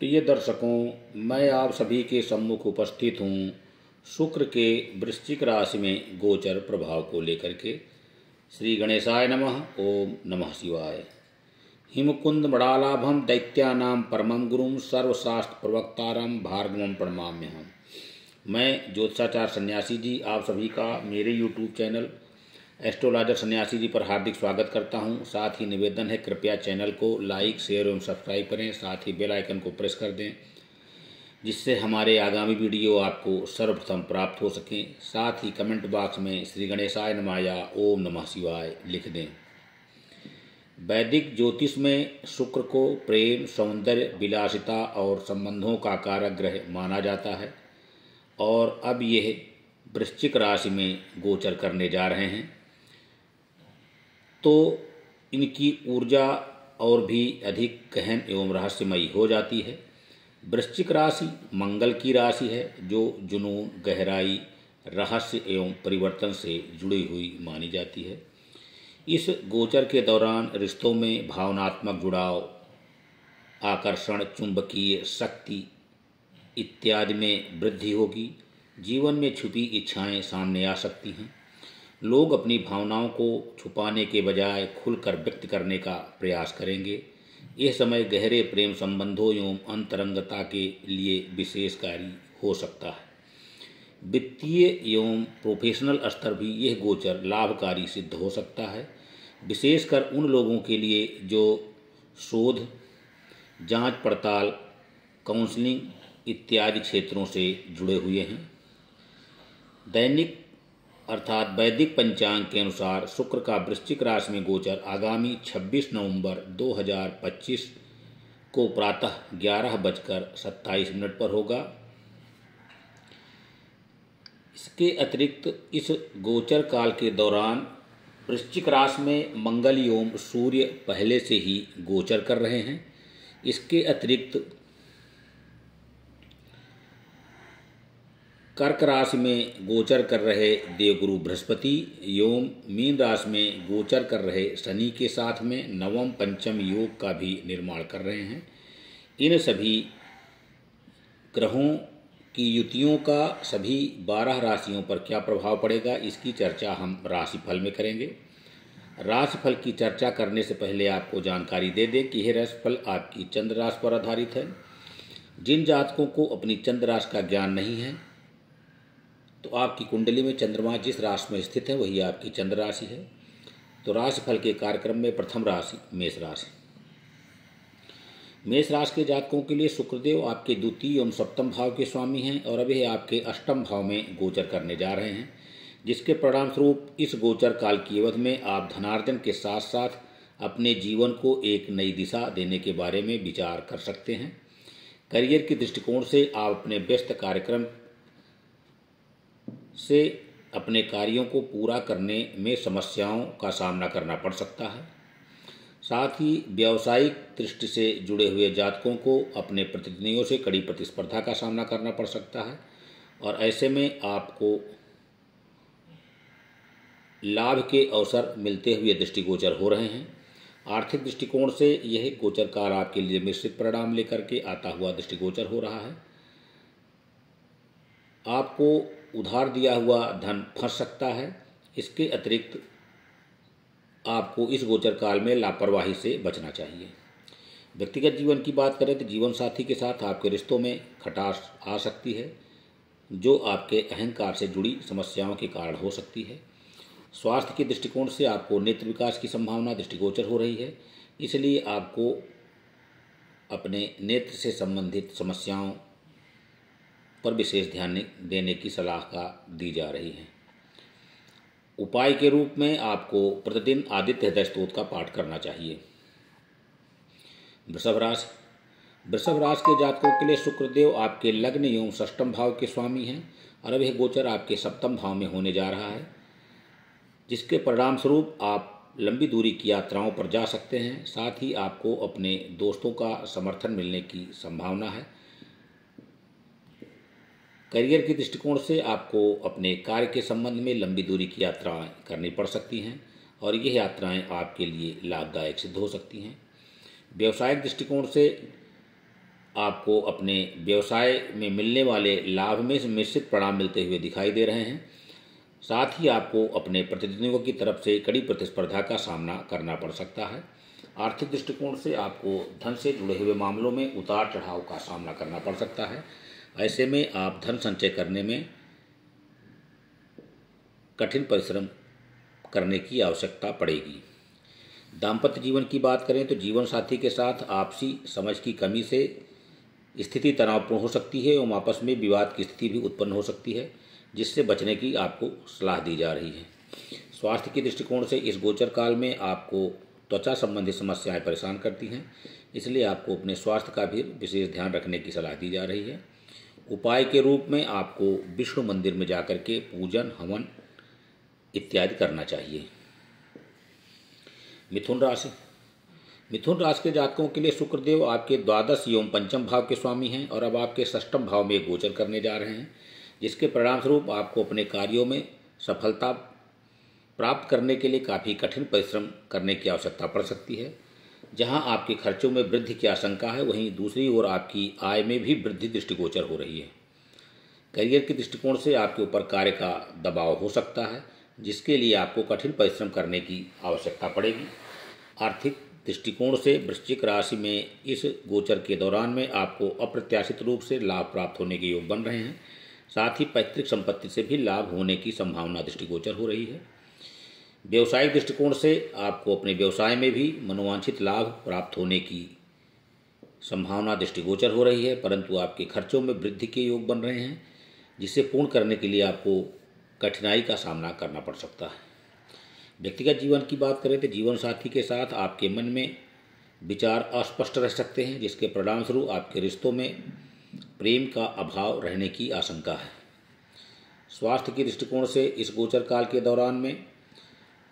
प्रिय दर्शकों, मैं आप सभी के सम्मुख उपस्थित हूँ शुक्र के वृश्चिक राशि में गोचर प्रभाव को लेकर के। श्री गणेशाय नमः। ओम नमः शिवाय। हिमकुंद मड़ालाभम दैत्यानाम परमं गुरुम सर्वशास्त्र प्रवक्तारम भार्गवम प्रणमाम्यहम्। मैं ज्योतिषाचार्य सन्यासी जी आप सभी का मेरे यूट्यूब चैनल एस्ट्रोलॉजर सन्यासी जी पर हार्दिक स्वागत करता हूं। साथ ही निवेदन है, कृपया चैनल को लाइक, शेयर एवं सब्सक्राइब करें। साथ ही बेल आइकन को प्रेस कर दें, जिससे हमारे आगामी वीडियो आपको सर्वप्रथम प्राप्त हो सकें। साथ ही कमेंट बॉक्स में श्री गणेशाय नमः या ओम नमः शिवाय लिख दें। वैदिक ज्योतिष में शुक्र को प्रेम, सौंदर्य, विलासिता और संबंधों का कारक ग्रह माना जाता है और अब यह वृश्चिक राशि में गोचर करने जा रहे हैं, तो इनकी ऊर्जा और भी अधिक गहन एवं रहस्यमयी हो जाती है। वृश्चिक राशि मंगल की राशि है, जो जुनून, गहराई, रहस्य एवं परिवर्तन से जुड़ी हुई मानी जाती है। इस गोचर के दौरान रिश्तों में भावनात्मक जुड़ाव, आकर्षण, चुंबकीय शक्ति इत्यादि में वृद्धि होगी। जीवन में छुपी इच्छाएं सामने आ सकती हैं। लोग अपनी भावनाओं को छुपाने के बजाय खुलकर व्यक्त करने का प्रयास करेंगे। यह समय गहरे प्रेम संबंधों एवं अंतरंगता के लिए विशेषकारी हो सकता है। वित्तीय एवं प्रोफेशनल स्तर भी यह गोचर लाभकारी सिद्ध हो सकता है, विशेषकर उन लोगों के लिए जो शोध, जांच पड़ताल, काउंसलिंग इत्यादि क्षेत्रों से जुड़े हुए हैं। दैनिक अर्थात वैदिक पंचांग के अनुसार शुक्र का वृश्चिक राशि में गोचर आगामी 26 नवंबर 2025 को प्रातः 11:27 पर होगा। इसके अतिरिक्त इस गोचर काल के दौरान वृश्चिक राशि में मंगल एवं सूर्य पहले से ही गोचर कर रहे हैं। इसके अतिरिक्त कर्क राशि में गोचर कर रहे देवगुरु बृहस्पति एवं मीन राशि में गोचर कर रहे शनि के साथ में नवम पंचम योग का भी निर्माण कर रहे हैं। इन सभी ग्रहों की युतियों का सभी 12 राशियों पर क्या प्रभाव पड़ेगा, इसकी चर्चा हम राशिफल में करेंगे। राशिफल की चर्चा करने से पहले आपको जानकारी दे दें कि यह राशिफल आपकी चंद्र राशि पर आधारित है। जिन जातकों को अपनी चंद्र राशि का ज्ञान नहीं है, तो आपकी कुंडली में चंद्रमा जिस राशि में स्थित है वही आपकी चंद्र राशि है। तो राशिफल के कार्यक्रम में प्रथम राशि मेष राशि। मेष राशि के जातकों के लिए शुक्रदेव आपके द्वितीय एवं सप्तम भाव के स्वामी हैं और अभी आपके अष्टम भाव में गोचर करने जा रहे हैं, जिसके परिणाम स्वरूप इस गोचर काल की अवधि में आप धनार्जन के साथ साथ अपने जीवन को एक नई दिशा देने के बारे में विचार कर सकते हैं। करियर के दृष्टिकोण से आप अपने व्यस्त कार्यक्रम से अपने कार्यों को पूरा करने में समस्याओं का सामना करना पड़ सकता है। साथ ही व्यावसायिक दृष्टि से जुड़े हुए जातकों को अपने प्रतिद्वंदियों से कड़ी प्रतिस्पर्धा का सामना करना पड़ सकता है और ऐसे में आपको लाभ के अवसर मिलते हुए दृष्टिगोचर हो रहे हैं। आर्थिक दृष्टिकोण से यह गोचर काल आपके लिए मिश्रित परिणाम लेकर के आता हुआ दृष्टिगोचर हो रहा है। आपको उधार दिया हुआ धन फंस सकता है। इसके अतिरिक्त आपको इस गोचर काल में लापरवाही से बचना चाहिए। व्यक्तिगत जीवन की बात करें तो जीवन साथी के साथ आपके रिश्तों में खटास आ सकती है, जो आपके अहंकार से जुड़ी समस्याओं के कारण हो सकती है। स्वास्थ्य के दृष्टिकोण से आपको नेत्र विकार की संभावना दृष्टिगोचर हो रही है, इसलिए आपको अपने नेत्र से संबंधित समस्याओं पर विशेष ध्यान देने की सलाह दी जा रही है। उपाय के रूप में आपको प्रतिदिन आदित्य हृदय स्तोत्र का पाठ करना चाहिए। वृषभ राशि। वृषभ राशि के जातकों के लिए शुक्रदेव आपके लग्न एवं षष्ठम भाव के स्वामी हैं और अब यह गोचर आपके सप्तम भाव में होने जा रहा है, जिसके परिणाम स्वरूप आप लंबी दूरी की यात्राओं पर जा सकते हैं। साथ ही आपको अपने दोस्तों का समर्थन मिलने की संभावना है। करियर के दृष्टिकोण से आपको अपने कार्य के संबंध में लंबी दूरी की यात्राएं करनी पड़ सकती हैं और यह यात्राएं आपके लिए लाभदायक सिद्ध हो सकती हैं। व्यवसायिक दृष्टिकोण से आपको अपने व्यवसाय में मिलने वाले लाभ में निश्चित परिणाम मिलते हुए दिखाई दे रहे हैं। साथ ही आपको अपने प्रतिद्वंदियों की तरफ से कड़ी प्रतिस्पर्धा का सामना करना पड़ सकता है। आर्थिक दृष्टिकोण से आपको धन से जुड़े हुए मामलों में उतार चढ़ाव का सामना करना पड़ सकता है। ऐसे में आप धन संचय करने में कठिन परिश्रम करने की आवश्यकता पड़ेगी। दाम्पत्य जीवन की बात करें तो जीवन साथी के साथ आपसी समझ की कमी से स्थिति तनावपूर्ण हो सकती है एवं आपस में विवाद की स्थिति भी उत्पन्न हो सकती है, जिससे बचने की आपको सलाह दी जा रही है। स्वास्थ्य के दृष्टिकोण से इस गोचर काल में आपको त्वचा संबंधी समस्याएं परेशान करती हैं, इसलिए आपको अपने स्वास्थ्य का भी विशेष ध्यान रखने की सलाह दी जा रही है। उपाय के रूप में आपको विष्णु मंदिर में जाकर के पूजन, हवन इत्यादि करना चाहिए। मिथुन राशि। मिथुन राशि के जातकों के लिए शुक्रदेव आपके द्वादश एवं पंचम भाव के स्वामी हैं और अब आपके षष्ठम भाव में गोचर करने जा रहे हैं, जिसके परिणाम स्वरूप आपको अपने कार्यों में सफलता प्राप्त करने के लिए काफ़ी कठिन परिश्रम करने की आवश्यकता पड़ सकती है। जहां आपके खर्चों में वृद्धि की आशंका है, वहीं दूसरी ओर आपकी आय में भी वृद्धि दृष्टिगोचर हो रही है। करियर के दृष्टिकोण से आपके ऊपर कार्य का दबाव हो सकता है, जिसके लिए आपको कठिन परिश्रम करने की आवश्यकता पड़ेगी। आर्थिक दृष्टिकोण से वृश्चिक राशि में इस गोचर के दौरान में आपको अप्रत्याशित रूप से लाभ प्राप्त होने के योग बन रहे हैं। साथ ही पैतृक संपत्ति से भी लाभ होने की संभावना दृष्टिगोचर हो रही है। व्यवसायिक दृष्टिकोण से आपको अपने व्यवसाय में भी मनोवांछित लाभ प्राप्त होने की संभावना दृष्टिगोचर हो रही है, परंतु आपके खर्चों में वृद्धि के योग बन रहे हैं, जिसे पूर्ण करने के लिए आपको कठिनाई का सामना करना पड़ सकता है। व्यक्तिगत जीवन की बात करें तो जीवन साथी के साथ आपके मन में विचार अस्पष्ट रह सकते हैं, जिसके परिणाम स्वरूप आपके रिश्तों में प्रेम का अभाव रहने की आशंका है। स्वास्थ्य के दृष्टिकोण से इस गोचर काल के दौरान में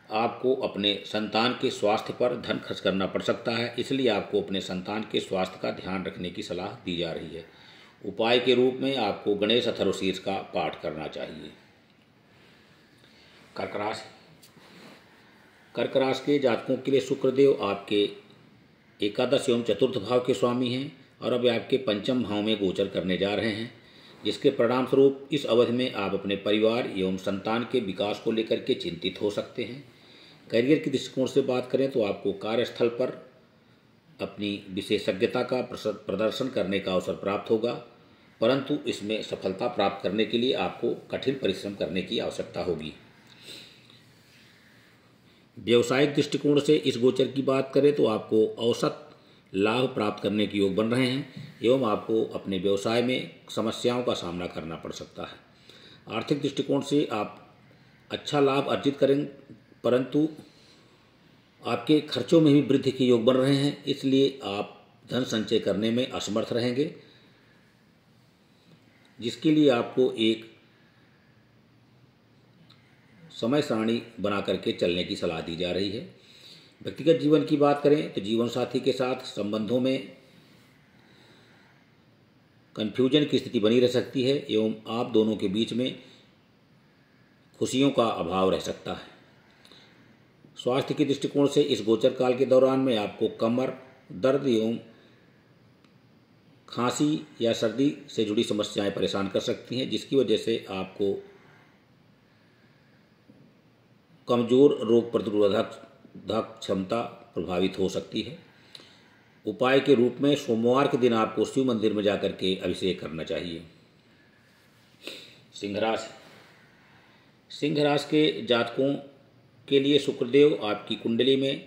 आपको अपने संतान के स्वास्थ्य पर धन खर्च करना पड़ सकता है, इसलिए आपको अपने संतान के स्वास्थ्य का ध्यान रखने की सलाह दी जा रही है। उपाय के रूप में आपको गणेश अथर्वशीर्ष का पाठ करना चाहिए। कर्क राशि। कर्क राशि के जातकों के लिए शुक्रदेव आपके एकादश एवं चतुर्थ भाव के स्वामी हैं और अब आपके पंचम भाव में गोचर करने जा रहे हैं, जिसके परिणाम स्वरूप इस अवधि में आप अपने परिवार एवं संतान के विकास को लेकर के चिंतित हो सकते हैं। करियर के दृष्टिकोण से बात करें तो आपको कार्यस्थल पर अपनी विशेषज्ञता का प्रदर्शन करने का अवसर प्राप्त होगा, परंतु इसमें सफलता प्राप्त करने के लिए आपको कठिन परिश्रम करने की आवश्यकता होगी। व्यावसायिक दृष्टिकोण से इस गोचर की बात करें तो आपको औसत लाभ प्राप्त करने के योग बन रहे हैं एवं आपको अपने व्यवसाय में समस्याओं का सामना करना पड़ सकता है। आर्थिक दृष्टिकोण से आप अच्छा लाभ अर्जित करें, परंतु आपके खर्चों में भी वृद्धि के योग बन रहे हैं, इसलिए आप धन संचय करने में असमर्थ रहेंगे, जिसके लिए आपको एक समय सारणी बना करके चलने की सलाह दी जा रही है। व्यक्तिगत जीवन की बात करें तो जीवन साथी के साथ संबंधों में कन्फ्यूजन की स्थिति बनी रह सकती है एवं आप दोनों के बीच में खुशियों का अभाव रह सकता है। स्वास्थ्य के दृष्टिकोण से इस गोचर काल के दौरान में आपको कमर दर्द एवं खांसी या सर्दी से जुड़ी समस्याएं परेशान कर सकती हैं, जिसकी वजह से आपको कमजोर रोग प्रतिरोधक क्षमता प्रभावित हो सकती है। उपाय के रूप में सोमवार के दिन आपको शिव मंदिर में जाकर के अभिषेक करना चाहिए। सिंह राशि। सिंह राशि के जातकों के लिए शुक्रदेव आपकी कुंडली में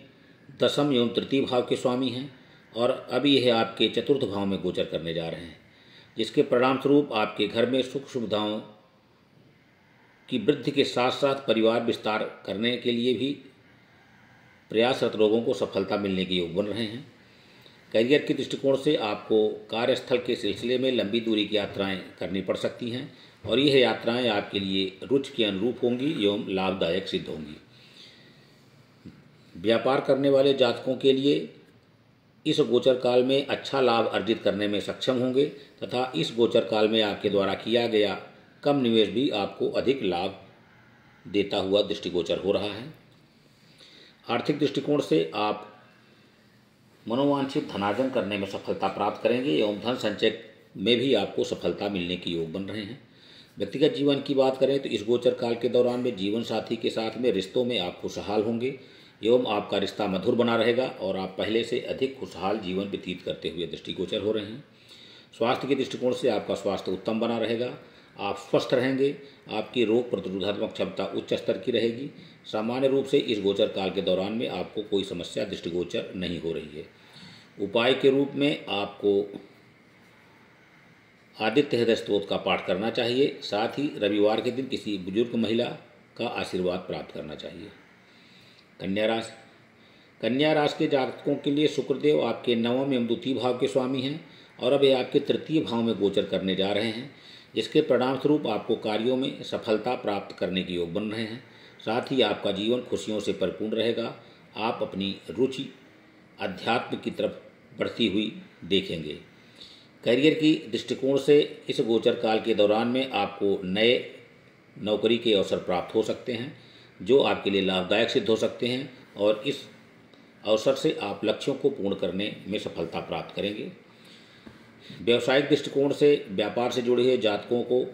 दशम एवं तृतीय भाव के स्वामी हैं और अभी यह आपके चतुर्थ भाव में गोचर करने जा रहे हैं, जिसके परिणाम स्वरूप आपके घर में सुख सुविधाओं की वृद्धि के साथ साथ परिवार विस्तार करने के लिए भी प्रयासरत लोगों को सफलता मिलने के योग बन रहे हैं। करियर के दृष्टिकोण से आपको कार्यस्थल के सिलसिले में लंबी दूरी की यात्राएं करनी पड़ सकती हैं और यह यात्राएं आपके लिए रुचि के अनुरूप होंगी एवं लाभदायक सिद्ध होंगी। व्यापार करने वाले जातकों के लिए इस गोचर काल में अच्छा लाभ अर्जित करने में सक्षम होंगे तथा इस गोचर काल में आपके द्वारा किया गया कम निवेश भी आपको अधिक लाभ देता हुआ दृष्टिगोचर हो रहा है। आर्थिक दृष्टिकोण से आप मनोवांछित धनार्जन करने में सफलता प्राप्त करेंगे एवं धन संचय में भी आपको सफलता मिलने के योग बन रहे हैं। व्यक्तिगत जीवन की बात करें तो इस गोचर काल के दौरान में जीवन साथी के साथ में रिश्तों में आप खुशहाल होंगे एवं आपका रिश्ता मधुर बना रहेगा और आप पहले से अधिक खुशहाल जीवन व्यतीत करते हुए दृष्टिगोचर हो रहे हैं। स्वास्थ्य के दृष्टिकोण से आपका स्वास्थ्य उत्तम बना रहेगा, आप स्वस्थ रहेंगे, आपकी रोग प्रतिरोधात्मक क्षमता उच्च स्तर की रहेगी। सामान्य रूप से इस गोचर काल के दौरान में आपको कोई समस्या दृष्टिगोचर नहीं हो रही है। उपाय के रूप में आपको आदित्य हृदय स्तोत्र का पाठ करना चाहिए, साथ ही रविवार के दिन किसी बुजुर्ग महिला का आशीर्वाद प्राप्त करना चाहिए। कन्या राशि के जातकों के लिए शुक्रदेव आपके नवम एवं द्वितीय भाव के स्वामी हैं और अब ये आपके तृतीय भाव में गोचर करने जा रहे हैं, जिसके परिणाम स्वरूप आपको कार्यों में सफलता प्राप्त करने के योग बन रहे हैं। साथ ही आपका जीवन खुशियों से परिपूर्ण रहेगा। आप अपनी रुचि अध्यात्म की तरफ बढ़ती हुई देखेंगे। करियर की दृष्टिकोण से इस गोचर काल के दौरान में आपको नए नौकरी के अवसर प्राप्त हो सकते हैं, जो आपके लिए लाभदायक सिद्ध हो सकते हैं और इस अवसर से आप लक्ष्यों को पूर्ण करने में सफलता प्राप्त करेंगे। व्यावसायिक दृष्टिकोण से व्यापार से जुड़े हुए जातकों को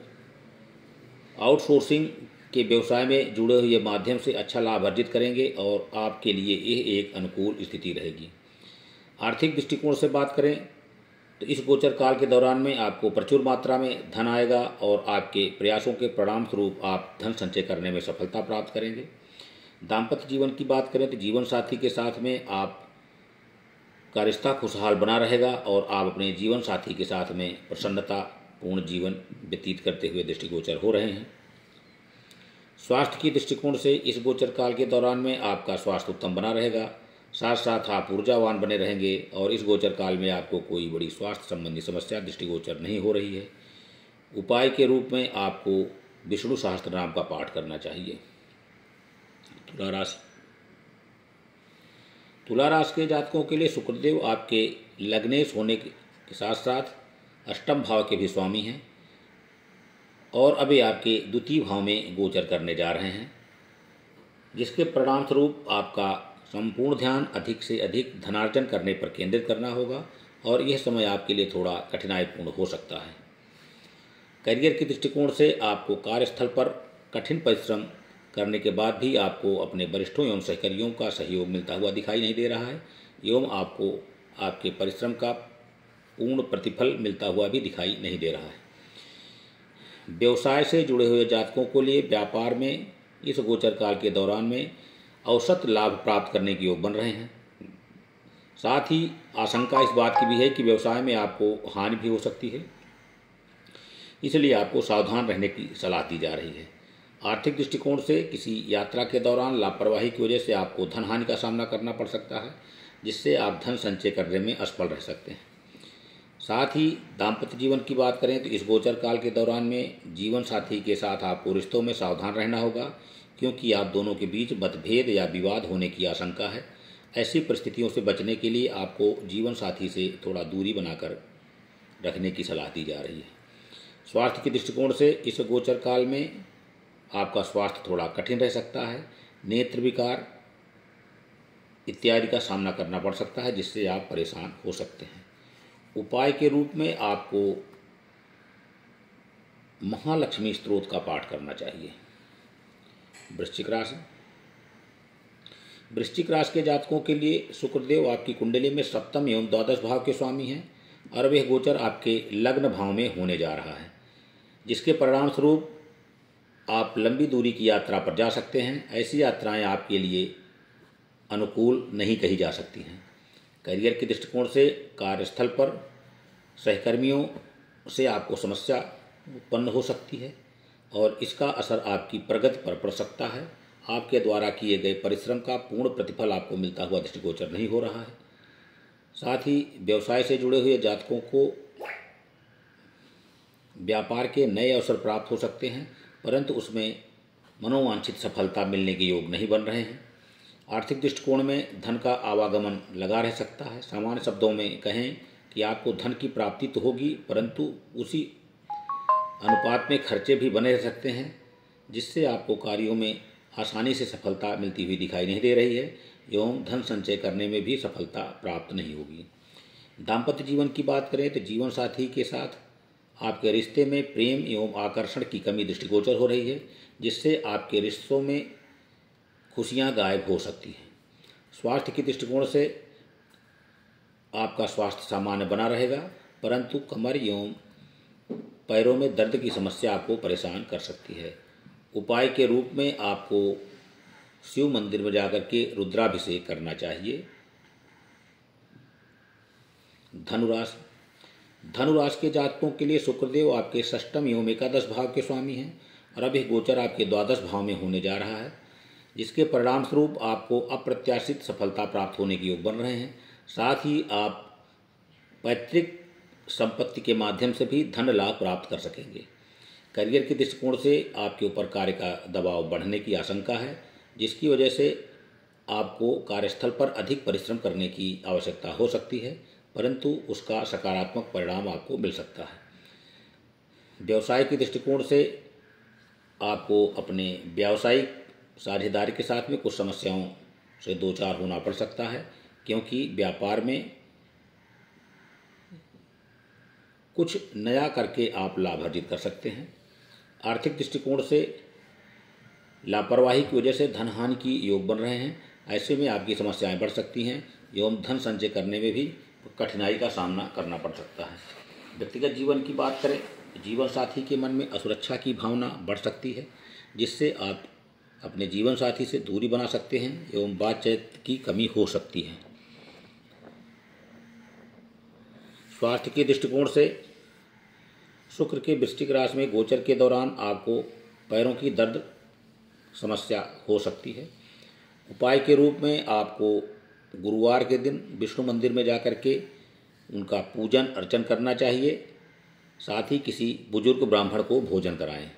आउटसोर्सिंग के व्यवसाय में जुड़े हुए माध्यम से अच्छा लाभ अर्जित करेंगे और आपके लिए यह एक अनुकूल स्थिति रहेगी। आर्थिक दृष्टिकोण से बात करें तो इस गोचर काल के दौरान में आपको प्रचुर मात्रा में धन आएगा और आपके प्रयासों के परिणाम स्वरूप आप धन संचय करने में सफलता प्राप्त करेंगे। दाम्पत्य जीवन की बात करें तो जीवन साथी के साथ में आप का रिश्ता खुशहाल बना रहेगा और आप अपने जीवन साथी के साथ में प्रसन्नता पूर्ण जीवन व्यतीत करते हुए दृष्टिगोचर हो रहे हैं। स्वास्थ्य की दृष्टिकोण से इस गोचर काल के दौरान में आपका स्वास्थ्य उत्तम बना रहेगा, साथ साथ आप ऊर्जावान बने रहेंगे और इस गोचर काल में आपको कोई बड़ी स्वास्थ्य संबंधी समस्या दृष्टिगोचर नहीं हो रही है। उपाय के रूप में आपको विष्णु सहस्त्र नाम का पाठ करना चाहिए। तुला राशि के जातकों के लिए शुक्रदेव आपके लग्नेश होने के साथ साथ अष्टम भाव के भी स्वामी हैं और अभी आपके द्वितीय भाव में गोचर करने जा रहे हैं, जिसके परिणाम स्वरूप आपका संपूर्ण ध्यान अधिक से अधिक धनार्जन करने पर केंद्रित करना होगा और यह समय आपके लिए थोड़ा कठिनाईपूर्ण हो सकता है। करियर के दृष्टिकोण से आपको कार्यस्थल पर कठिन परिश्रम करने के बाद भी आपको अपने वरिष्ठों एवं सहकर्मियों का सहयोग मिलता हुआ दिखाई नहीं दे रहा है एवं आपको आपके परिश्रम का पूर्ण प्रतिफल मिलता हुआ भी दिखाई नहीं दे रहा है। व्यवसाय से जुड़े हुए जातकों के लिए व्यापार में इस गोचर काल के दौरान में औसत लाभ प्राप्त करने के योग बन रहे हैं। साथ ही आशंका इस बात की भी है कि व्यवसाय में आपको हानि भी हो सकती है, इसलिए आपको सावधान रहने की सलाह दी जा रही है। आर्थिक दृष्टिकोण से किसी यात्रा के दौरान लापरवाही की वजह से आपको धन हानि का सामना करना पड़ सकता है, जिससे आप धन संचय करने में असफल रह सकते हैं। साथ ही दाम्पत्य जीवन की बात करें तो इस गोचर काल के दौरान में जीवन साथी के साथ आपको रिश्तों में सावधान रहना होगा, क्योंकि आप दोनों के बीच मतभेद या विवाद होने की आशंका है। ऐसी परिस्थितियों से बचने के लिए आपको जीवन साथी से थोड़ा दूरी बनाकर रखने की सलाह दी जा रही है। स्वास्थ्य के दृष्टिकोण से इस गोचर काल में आपका स्वास्थ्य थोड़ा कठिन रह सकता है, नेत्र विकार इत्यादि का सामना करना पड़ सकता है, जिससे आप परेशान हो सकते हैं। उपाय के रूप में आपको महालक्ष्मी स्तोत्र का पाठ करना चाहिए। वृश्चिक राशि के जातकों के लिए शुक्रदेव आपकी कुंडली में सप्तम एवं द्वादश भाव के स्वामी हैं और वह गोचर आपके लग्न भाव में होने जा रहा है, जिसके परिणाम स्वरूप आप लंबी दूरी की यात्रा पर जा सकते हैं। ऐसी यात्राएं आपके लिए अनुकूल नहीं कही जा सकती हैं। करियर के दृष्टिकोण से कार्यस्थल पर सहकर्मियों से आपको समस्या उत्पन्न हो सकती है और इसका असर आपकी प्रगति पर पड़ सकता है। आपके द्वारा किए गए परिश्रम का पूर्ण प्रतिफल आपको मिलता हुआ दृष्टिगोचर नहीं हो रहा है। साथ ही व्यवसाय से जुड़े हुए जातकों को व्यापार के नए अवसर प्राप्त हो सकते हैं, परंतु उसमें मनोवांछित सफलता मिलने के योग नहीं बन रहे हैं। आर्थिक दृष्टिकोण में धन का आवागमन लगा रह सकता है। सामान्य शब्दों में कहें कि आपको धन की प्राप्ति तो होगी, परंतु उसी अनुपात में खर्चे भी बने रह सकते हैं, जिससे आपको कार्यों में आसानी से सफलता मिलती हुई दिखाई नहीं दे रही है। एवं धन संचय करने में भी सफलता प्राप्त नहीं होगी। दाम्पत्य जीवन की बात करें तो जीवन साथी के साथ आपके रिश्ते में प्रेम एवं आकर्षण की कमी दृष्टिगोचर हो रही है, जिससे आपके रिश्तों में खुशियां गायब हो सकती हैं। स्वास्थ्य के दृष्टिकोण से आपका स्वास्थ्य सामान्य बना रहेगा, परंतु कमर एवं पैरों में दर्द की समस्या आपको परेशान कर सकती है। उपाय के रूप में आपको शिव मंदिर में जाकर के रुद्राभिषेक करना चाहिए। धनुराशि के जातकों के लिए शुक्रदेव आपके षष्ठम एवं एकादश भाव के स्वामी हैं और अब यह गोचर आपके द्वादश भाव में होने जा रहा है, जिसके परिणाम स्वरूप आपको अप्रत्याशित सफलता प्राप्त होने के योग बन रहे हैं। साथ ही आप पैतृक संपत्ति के माध्यम से भी धन लाभ प्राप्त कर सकेंगे। करियर के दृष्टिकोण से आपके ऊपर कार्य का दबाव बढ़ने की आशंका है, जिसकी वजह से आपको कार्यस्थल पर अधिक परिश्रम करने की आवश्यकता हो सकती है, परंतु उसका सकारात्मक परिणाम आपको मिल सकता है। व्यवसाय के दृष्टिकोण से आपको अपने व्यावसायिक साझेदारी के साथ में कुछ समस्याओं से दो चार होना पड़ सकता है, क्योंकि व्यापार में कुछ नया करके आप लाभ अर्जित कर सकते हैं। आर्थिक दृष्टिकोण से लापरवाही की वजह से धन हानि की योग बन रहे हैं। ऐसे में आपकी समस्याएं बढ़ सकती हैं एवं धन संचय करने में भी कठिनाई का सामना करना पड़ सकता है। व्यक्तिगत जीवन की बात करें, जीवन साथी के मन में असुरक्षा की भावना बढ़ सकती है, जिससे आप अपने जीवन साथी से दूरी बना सकते हैं एवं बातचीत की कमी हो सकती है। स्वास्थ्य के दृष्टिकोण से शुक्र के वृश्चिक राशि में गोचर के दौरान आपको पैरों की दर्द समस्या हो सकती है। उपाय के रूप में आपको गुरुवार के दिन विष्णु मंदिर में जाकर के उनका पूजन अर्चन करना चाहिए। साथ ही किसी बुजुर्ग ब्राह्मण को भोजन कराएं।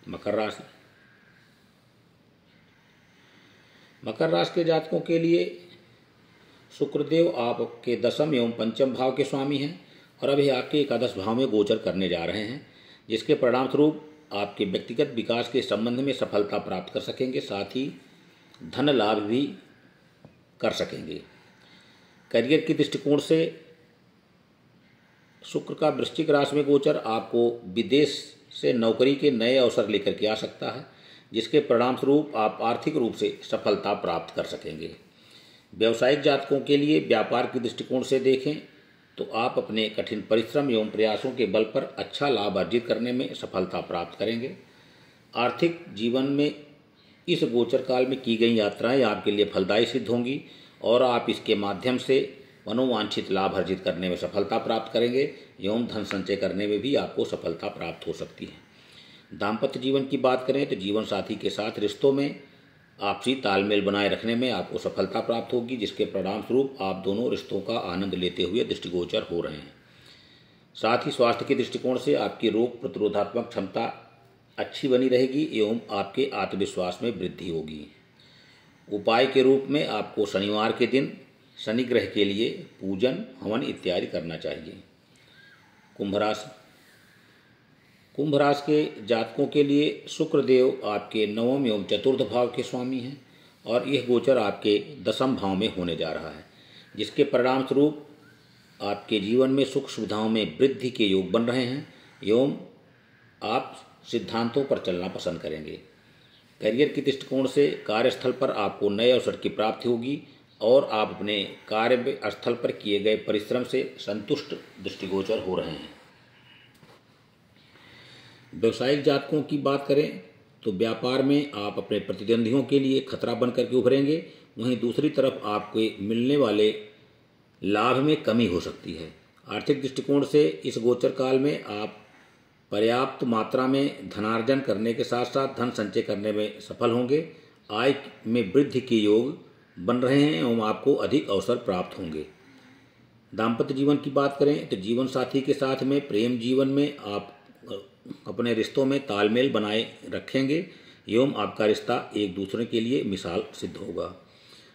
मकर राशि के जातकों के लिए शुक्रदेव आपके दसम एवं पंचम भाव के स्वामी हैं और अभी आपके एकादश भाव में गोचर करने जा रहे हैं, जिसके परिणाम स्वरूप आपके व्यक्तिगत विकास के संबंध में सफलता प्राप्त कर सकेंगे। साथ ही धन लाभ भी कर सकेंगे। करियर के दृष्टिकोण से शुक्र का वृश्चिक राशि में गोचर आपको विदेश से नौकरी के नए अवसर लेकर के आ सकता है, जिसके परिणाम स्वरूप आप आर्थिक रूप से सफलता प्राप्त कर सकेंगे। व्यावसायिक जातकों के लिए व्यापार के दृष्टिकोण से देखें तो आप अपने कठिन परिश्रम एवं प्रयासों के बल पर अच्छा लाभ अर्जित करने में सफलता प्राप्त करेंगे। आर्थिक जीवन में इस गोचर काल में की गई यात्राएं आपके लिए फलदायी सिद्ध होंगी और आप इसके माध्यम से मनोवांछित लाभ अर्जित करने में सफलता प्राप्त करेंगे एवं धन संचय करने में भी आपको सफलता प्राप्त हो सकती है। दाम्पत्य जीवन की बात करें तो जीवन साथी के साथ रिश्तों में आपसी तालमेल बनाए रखने में आपको सफलता प्राप्त होगी, जिसके परिणाम स्वरूप आप दोनों रिश्तों का आनंद लेते हुए दृष्टिगोचर हो रहे हैं। साथ ही स्वास्थ्य के दृष्टिकोण से आपकी रोग प्रतिरोधात्मक क्षमता अच्छी बनी रहेगी एवं आपके आत्मविश्वास में वृद्धि होगी। उपाय के रूप में आपको शनिवार के दिन शनि ग्रह के लिए पूजन हवन इत्यादि करना चाहिए। कुंभ राशि के जातकों के लिए शुक्रदेव आपके नवम एवं चतुर्थ भाव के स्वामी हैं और यह गोचर आपके दसम भाव में होने जा रहा है, जिसके परिणाम स्वरूप आपके जीवन में सुख सुविधाओं में वृद्धि के योग बन रहे हैं एवं आप सिद्धांतों पर चलना पसंद करेंगे। करियर के दृष्टिकोण से कार्यस्थल पर आपको नए अवसर की प्राप्ति होगी और आप अपने कार्य स्थल पर किए गए परिश्रम से संतुष्ट दृष्टिगोचर हो रहे हैं। व्यवसायिक जातकों की बात करें तो व्यापार में आप अपने प्रतिद्वंदियों के लिए खतरा बनकर के उभरेंगे, वहीं दूसरी तरफ आपको मिलने वाले लाभ में कमी हो सकती है। आर्थिक दृष्टिकोण से इस गोचर काल में आप पर्याप्त मात्रा में धनार्जन करने के साथ साथ धन संचय करने में सफल होंगे। आय में वृद्धि के योग बन रहे हैं एवं आपको अधिक अवसर प्राप्त होंगे। दाम्पत्य जीवन की बात करें तो जीवन साथी के साथ में प्रेम जीवन में आप अपने रिश्तों में तालमेल बनाए रखेंगे एवं आपका रिश्ता एक दूसरे के लिए मिसाल सिद्ध होगा।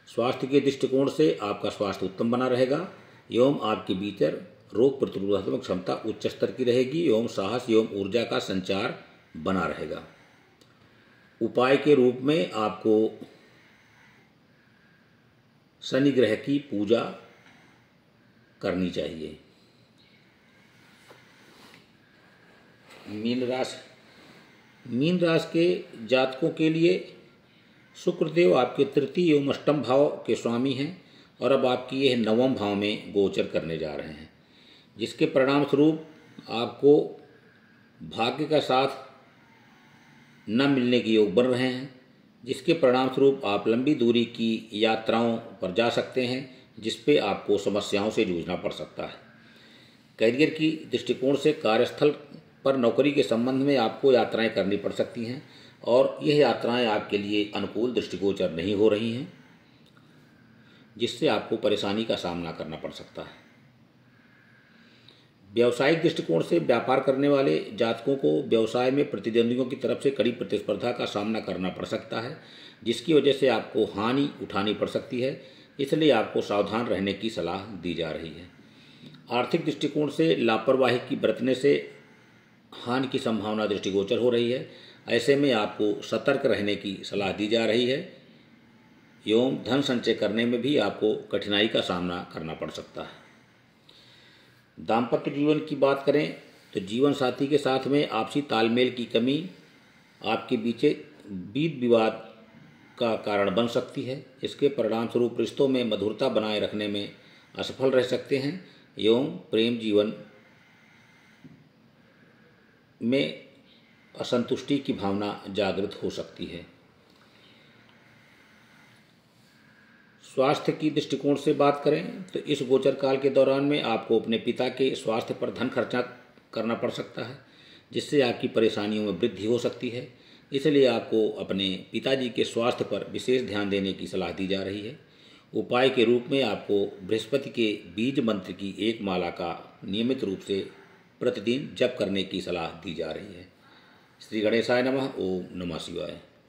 स्वास्थ्य के दृष्टिकोण से आपका स्वास्थ्य उत्तम बना रहेगा एवं आपके भीतर रोग प्रतिरोधात्मक क्षमता उच्च स्तर की रहेगी एवं साहस एवं ऊर्जा का संचार बना रहेगा। उपाय के रूप में आपको शनि ग्रह की पूजा करनी चाहिए। मीन राशि के जातकों के लिए शुक्रदेव आपके तृतीय एवं अष्टम भाव के स्वामी हैं और अब आपकी यह नवम भाव में गोचर करने जा रहे हैं, जिसके परिणाम स्वरूप आपको भाग्य का साथ न मिलने के योग बन रहे हैं, जिसके परिणाम स्वरूप आप लंबी दूरी की यात्राओं पर जा सकते हैं, जिस पे आपको समस्याओं से जूझना पड़ सकता है। करियर की दृष्टिकोण से कार्यस्थल पर नौकरी के संबंध में आपको यात्राएं करनी पड़ सकती हैं और यह यात्राएं आपके लिए अनुकूल दृष्टिगोचर नहीं हो रही हैं, जिससे आपको परेशानी का सामना करना पड़ सकता है। व्यावसायिक दृष्टिकोण से व्यापार करने वाले जातकों को व्यवसाय में प्रतिद्वंदियों की तरफ से कड़ी प्रतिस्पर्धा का सामना करना पड़ सकता है, जिसकी वजह से आपको हानि उठानी पड़ सकती है, इसलिए आपको सावधान रहने की सलाह दी जा रही है। आर्थिक दृष्टिकोण से लापरवाही की बरतने से हानि की संभावना दृष्टिगोचर हो रही है, ऐसे में आपको सतर्क रहने की सलाह दी जा रही है एवं धन संचय करने में भी आपको कठिनाई का सामना करना पड़ सकता है। दाम्पत्य जीवन की बात करें तो जीवन साथी के साथ में आपसी तालमेल की कमी आपके बीच वाद विवाद का कारण बन सकती है। इसके परिणाम स्वरूप रिश्तों में मधुरता बनाए रखने में असफल रह सकते हैं एवं प्रेम जीवन में असंतुष्टि की भावना जागृत हो सकती है। स्वास्थ्य की दृष्टिकोण से बात करें तो इस गोचर काल के दौरान में आपको अपने पिता के स्वास्थ्य पर धन खर्चा करना पड़ सकता है, जिससे आपकी परेशानियों में वृद्धि हो सकती है। इसलिए आपको अपने पिताजी के स्वास्थ्य पर विशेष ध्यान देने की सलाह दी जा रही है। उपाय के रूप में आपको बृहस्पति के बीज मंत्र की एक माला का नियमित रूप से प्रतिदिन जप करने की सलाह दी जा रही है। श्री गणेशाय नमः। ओम नमः शिवाय।